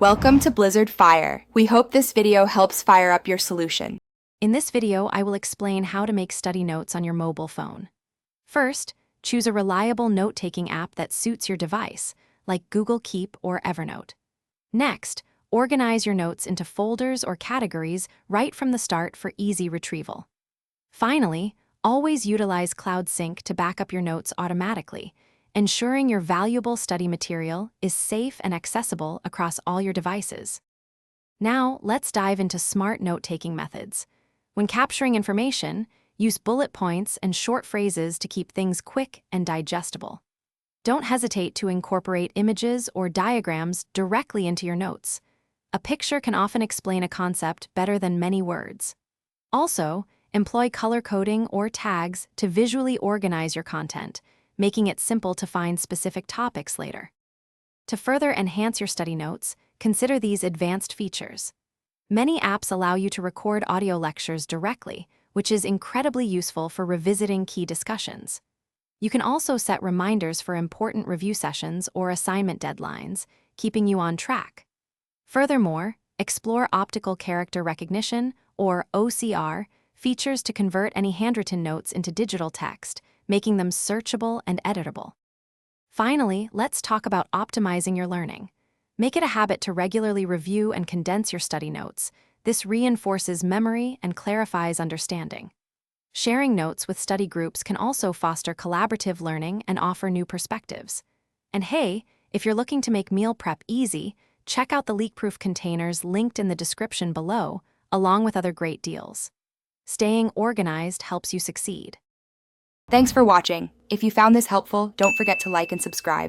Welcome to Blizzard Fire. We hope this video helps fire up your solution. In this video, I will explain how to make study notes on your mobile phone. First, choose a reliable note-taking app that suits your device, like Google Keep or Evernote. Next, organize your notes into folders or categories right from the start for easy retrieval. Finally, always utilize Cloud Sync to back up your notes automatically, ensuring your valuable study material is safe and accessible across all your devices. Now, let's dive into smart note-taking methods. When capturing information, use bullet points and short phrases to keep things quick and digestible. Don't hesitate to incorporate images or diagrams directly into your notes. A picture can often explain a concept better than many words. Also, employ color coding or tags to visually organize your content, making it simple to find specific topics later. To further enhance your study notes, consider these advanced features. Many apps allow you to record audio lectures directly, which is incredibly useful for revisiting key discussions. You can also set reminders for important review sessions or assignment deadlines, keeping you on track. Furthermore, explore optical character recognition, or OCR, features to convert any handwritten notes into digital text, making them searchable and editable. Finally, let's talk about optimizing your learning. Make it a habit to regularly review and condense your study notes. This reinforces memory and clarifies understanding. Sharing notes with study groups can also foster collaborative learning and offer new perspectives. And hey, if you're looking to make meal prep easy, check out the leak-proof containers linked in the description below, along with other great deals. Staying organized helps you succeed. Thanks for watching. If you found this helpful, don't forget to like and subscribe.